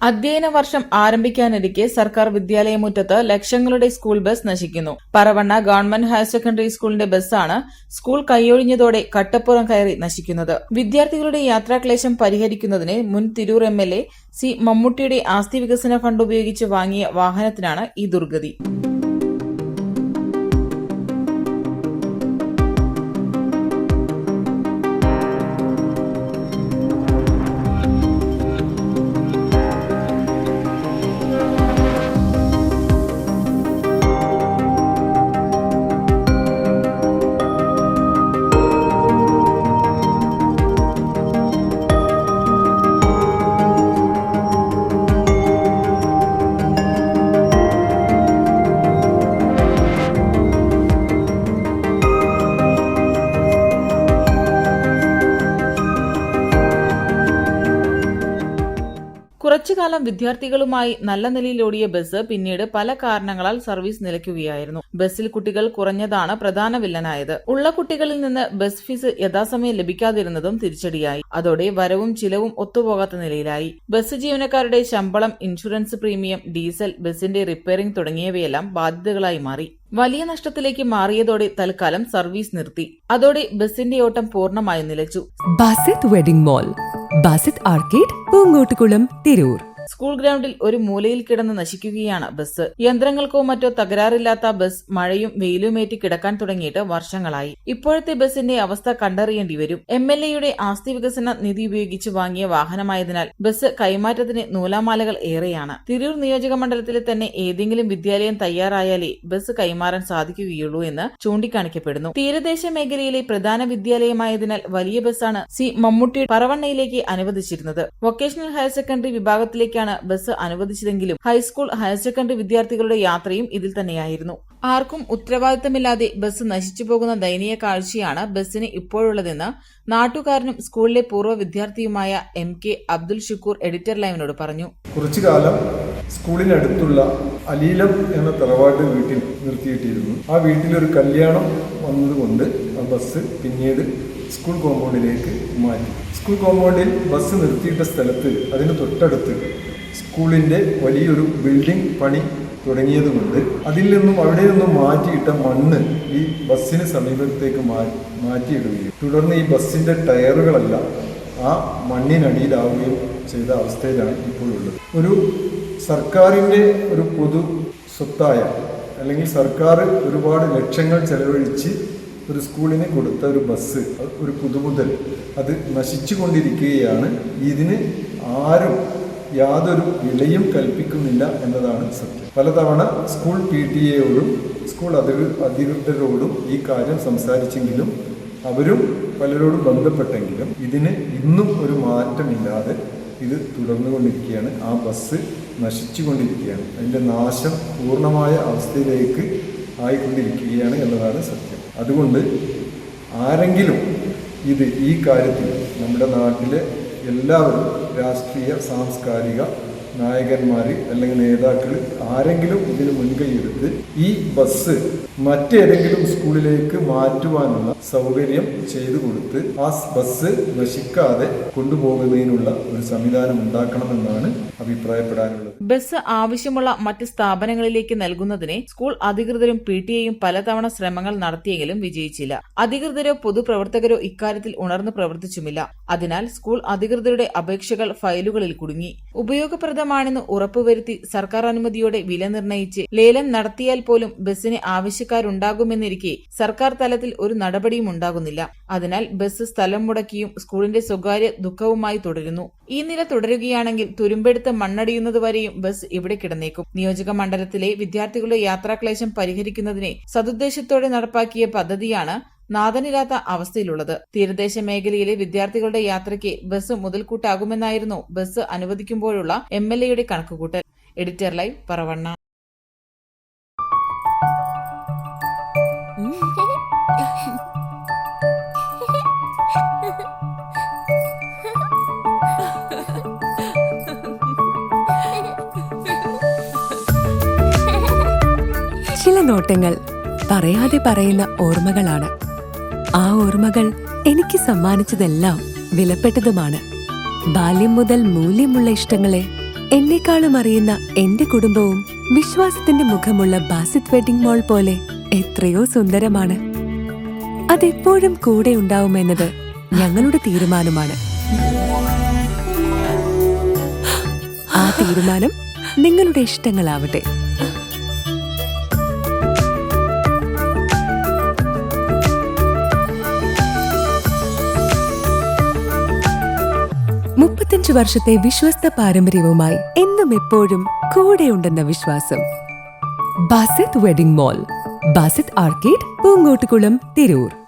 അധ്യയന വർഷം ആരംഭിക്കാനിരിക്കെ സർക്കാർ വിദ്യാലയമുറ്റത്ത് ലക്ഷങ്ങളുടെ സ്കൂൾ ബസ് നശിക്കുന്നു. പറവണ്ണ ഗവൺമെന്റ് ഹയർ സെക്കൻഡറി സ്കൂളിന്റെ ബസ്സാണ് സ്കൂൾ കൈയൊഴിഞ്ഞതോടെ കട്ടപ്പുറം കയറി നശിക്കുന്നത്. വിദ്യാർത്ഥികളുടെ യാത്രാക്ലേശം പരിഹരിക്കുന്നതിന് മുൻ തിരൂർ എംഎൽഎ സി മമ്മൂട്ടിയുടെ ആസ്തി വികസന ഫണ്ട് ഉപയോഗിച്ച് വാങ്ങിയ വാഹനത്തിനാണ് ഈ ദുർഗതി. കുറച്ചുകാലം വിദ്യാർത്ഥികളുമായി നല്ല നിലയിലോടിയ ബസ് പിന്നീട് പല കാരണങ്ങളാൽ സർവീസ് നിലയ്ക്കുകയായിരുന്നു. ബസ്സിൽ കുട്ടികൾ കുറഞ്ഞതാണ് പ്രധാന വില്ലനായത്. ഉള്ള കുട്ടികളിൽ നിന്ന് ബസ് ഫീസ് യഥാസമയം ലഭിക്കാതിരുന്നതും തിരിച്ചടിയായി. അതോടെ വരവും ചിലവും ഒത്തുപോകാത്ത നിലയിലായി. ബസ് ജീവനക്കാരുടെ ശമ്പളം, ഇൻഷുറൻസ് പ്രീമിയം, ഡീസൽ, ബസിന്റെ റിപ്പയറിംഗ് തുടങ്ങിയവയെല്ലാം ബാധ്യതകളായി മാറി. വലിയ നഷ്ടത്തിലേക്ക് മാറിയതോടെ തൽക്കാലം സർവീസ് നിർത്തി. അതോടെ ബസിന്റെ ഓട്ടം പൂർണ്ണമായും നിലച്ചു. Basith wedding mall, Basith arcade, Poonkottukulam, Tirur. School ഗ്രൗണ്ടിൽ ഒരു മൂലയിൽ കിടന്ന് നശിക്കുകയാണ് ബസ്. യന്ത്രങ്ങൾക്കോ മറ്റോ തകരാറില്ലാത്ത ബസ് മഴയും വെയിലുമേറ്റി കിടക്കാൻ തുടങ്ങിയിട്ട് വർഷങ്ങളായി. ഇപ്പോഴത്തെ ബസിന്റെ അവസ്ഥ കണ്ടറിയേണ്ടി വരും. എംഎൽഎയുടെ ആസ്തി വികസന നിധി ഉപയോഗിച്ച് വാങ്ങിയ വാഹനമായതിനാൽ ബസ് കൈമാറ്റത്തിന് നൂലാമാലകൾ ഏറെയാണ്. തിരൂർ നിയോജക മണ്ഡലത്തിലെ തന്നെ ഏതെങ്കിലും വിദ്യാലയം തയ്യാറായാലേ ബസ് കൈമാറാൻ സാധിക്കുകയുള്ളൂ എന്ന് ചൂണ്ടിക്കാണിക്കപ്പെടുന്നു. തീരദേശ മേഖലയിലെ പ്രധാന വിദ്യാലയമായതിനാൽ വലിയ ബസ്സാണ് സി മമ്മൂട്ടി പറവണ്ണയിലേക്ക് അനുവദിച്ചിരുന്നത്. വൊക്കേഷണൽ ഹയർ സെക്കൻഡറി വിഭാഗത്തിലേക്ക് ബസ് അനുവദിച്ചതെങ്കിലും ഹൈസ്കൂൾ, ഹയർ സെക്കൻഡറി വിദ്യാർത്ഥികളുടെ യാത്രയും ഇതിൽ തന്നെയായിരുന്നു. ആർക്കും ഉത്തരവാദിത്തമില്ലാതെ ബസ് നശിച്ചു പോകുന്ന ദയനീയ കാഴ്ചയാണ് ബസ്സിന് ഇപ്പോഴുള്ളതെന്ന് നാട്ടുകാരനും സ്കൂളിലെ പൂർവ്വ വിദ്യാർത്ഥിയുമായ MK അബ്ദുൽ ഷുക്കൂർ എഡിറ്റർ ലൈവിനോട് പറഞ്ഞു. കുറച്ചു കാലം സ്കൂളിനടുത്തുള്ള അലീലം എന്ന തറവാട് വീട്ടിൽ നിർത്തിയിട്ടിരുന്നു. ആ വീട്ടിലൊരു കല്യാണം വന്നതുകൊണ്ട് ആ ബസ് പിന്നീട് സ്കൂൾ കോമ്പൗണ്ടിലേക്ക് മാറ്റി. സ്കൂൾ കോമ്പൗണ്ടിൽ ബസ് നിർത്തിയിട്ട സ്ഥലത്ത് അതിന് തൊട്ടടുത്ത് സ്കൂളിൻ്റെ വലിയൊരു ബിൽഡിംഗ് പണി തുടങ്ങിയതുകൊണ്ട് അവിടെ നിന്നും മാറ്റിയിട്ട മണ്ണ് ഈ ബസ്സിന് സമീപത്തേക്ക് മാറ്റിയിടുകയും തുടർന്ന് ഈ ബസ്സിൻ്റെ ടയറുകളെല്ലാം ആ മണ്ണിനടിയിലാവുകയും ചെയ്ത അവസ്ഥയിലാണ് ഇപ്പോഴുള്ളത്. ഒരു സർക്കാരിൻ്റെ ഒരു പൊതു സ്വത്തായ അല്ലെങ്കിൽ സർക്കാർ ഒരുപാട് ലക്ഷങ്ങൾ ചെലവഴിച്ച് ഒരു സ്കൂളിന് കൊടുത്ത ഒരു ബസ്, ഒരു പുതുമുതൽ, അത് നശിച്ചു കൊണ്ടിരിക്കുകയാണ്. ഇതിന് ആരും യാതൊരു വിലയും കൽപ്പിക്കുന്നില്ല എന്നതാണ് സത്യം. പലതവണ സ്കൂൾ PTA സ്കൂൾ അധികൃതരോടും ഈ കാര്യം സംസാരിച്ചെങ്കിലും അവരും പലരോടും ബന്ധപ്പെട്ടെങ്കിലും ഇതിന് ഇന്നും ഒരു മാറ്റമില്ലാതെ ഇത് തുടർന്നുകൊണ്ടിരിക്കുകയാണ്. ആ ബസ് നശിച്ചു കൊണ്ടിരിക്കുകയാണ്. അതിൻ്റെ നാശം പൂർണ്ണമായ അവസ്ഥയിലേക്ക് ആയിക്കൊണ്ടിരിക്കുകയാണ് എന്നതാണ് സത്യം. അതുകൊണ്ട് ആരെങ്കിലും ഈ കാര്യത്തിൽ നമ്മുടെ നാട്ടിലെ എല്ലാവരും, രാഷ്ട്രീയ സാംസ്കാരിക നായകന്മാർ അല്ലെങ്കിൽ നേതാക്കൾ ആരെങ്കിലും ഇതിന് മുൻകൈയെടുത്ത് ഈ ബസ് മറ്റേതെങ്കിലും സ്കൂളിലേക്ക് മാറ്റുവാനുള്ള സൗകര്യം ചെയ്തു കൊടുത്ത് ആ ബസ് നശിക്കാതെ കൊണ്ടുപോകുന്നതിനുള്ള ഒരു സംവിധാനം ഉണ്ടാക്കണമെന്നാണ് അഭിപ്രായപ്പെടാനുള്ളത്. ബസ് ആവശ്യമുള്ള മറ്റ് സ്ഥാപനങ്ങളിലേക്ക് നൽകുന്നതിന് സ്കൂൾ അധികൃതരും PTA പലതവണ ശ്രമങ്ങൾ നടത്തിയെങ്കിലും വിജയിച്ചില്ല. അധികൃതരോ പൊതുപ്രവർത്തകരോ ഇക്കാര്യത്തിൽ ഉണർന്നു പ്രവർത്തിച്ചുമില്ല. അതിനാൽ സ്കൂൾ അധികൃതരുടെ അപേക്ഷകൾ ഫയലുകളിൽ കുടുങ്ങി. ഉപയോഗപ്രദമാണെന്ന് ഉറപ്പുവരുത്തി സർക്കാർ അനുമതിയോടെ വില നിർണയിച്ച് ലേലം നടത്തിയാൽ പോലും ബസ്സിന് ആവശ്യക്കാരുണ്ടാകുമെന്നിരിക്കെ സർക്കാർ തലത്തിൽ ഒരു നടപടിയും ഉണ്ടാകുന്നില്ല. അതിനാൽ ബസ് സ്ഥലം മുടക്കിയും സ്കൂളിന്റെ സ്വകാര്യ ദുഃഖവുമായി തുടരുന്നു. ഈ നില തുടരുകയാണെങ്കിൽ തുരുമ്പെടുത്ത് മണ്ണടിയുന്നതുവരെയും ബസ് ഇവിടെ കിടന്നേക്കും. നിയോജക മണ്ഡലത്തിലെ വിദ്യാർത്ഥികളുടെ യാത്രാക്ലേശം പരിഹരിക്കുന്നതിന് സതുദ്ദേശത്തോടെ നടപ്പാക്കിയ പദ്ധതിയാണ് നാഥനില്ലാത്ത അവസ്ഥയിലുള്ളത്. തീരദേശ മേഖലയിലെ വിദ്യാർത്ഥികളുടെ യാത്രയ്ക്ക് ബസ് മുതൽക്കൂട്ടാകുമെന്നായിരുന്നു ബസ് അനുവദിക്കുമ്പോഴുള്ള MLAയുടെ കണക്കുകൂട്ടൽ. Editor live, Paravanna. ചില നോട്ടങ്ങൾ പറയാതെ പറയുന്ന ഓർമ്മകളാണ്. ആ ഓർമ്മകൾ എനിക്ക് സമ്മാനിച്ചതെല്ലാം വിലപ്പെട്ടതുമാണ്. ബാല്യം മുതൽ മൂല്യമുള്ള ഇഷ്ടങ്ങളെ എന്നെക്കാളും അറിയുന്ന എന്റെ കുടുംബവും വിശ്വാസത്തിന്റെ മുഖമുള്ള ബാസിത് വെഡിംഗ് മോൾ പോലെ എത്രയോ സുന്ദരമാണ്. അതെപ്പോഴും കൂടെ ഉണ്ടാവുമെന്നത് ഞങ്ങളുടെ തീരുമാനമാണ്. ആ തീരുമാനം നിങ്ങളുടെ ഇഷ്ടങ്ങളാവട്ടെ. മുപ്പത്തഞ്ച് വർഷത്തെ വിശ്വസ്ത പാരമ്പര്യവുമായി എന്നും എപ്പോഴും കൂടെയുണ്ടെന്ന വിശ്വാസം. Basith wedding mall, Basith arcade, Poonkottukulam, Tirur.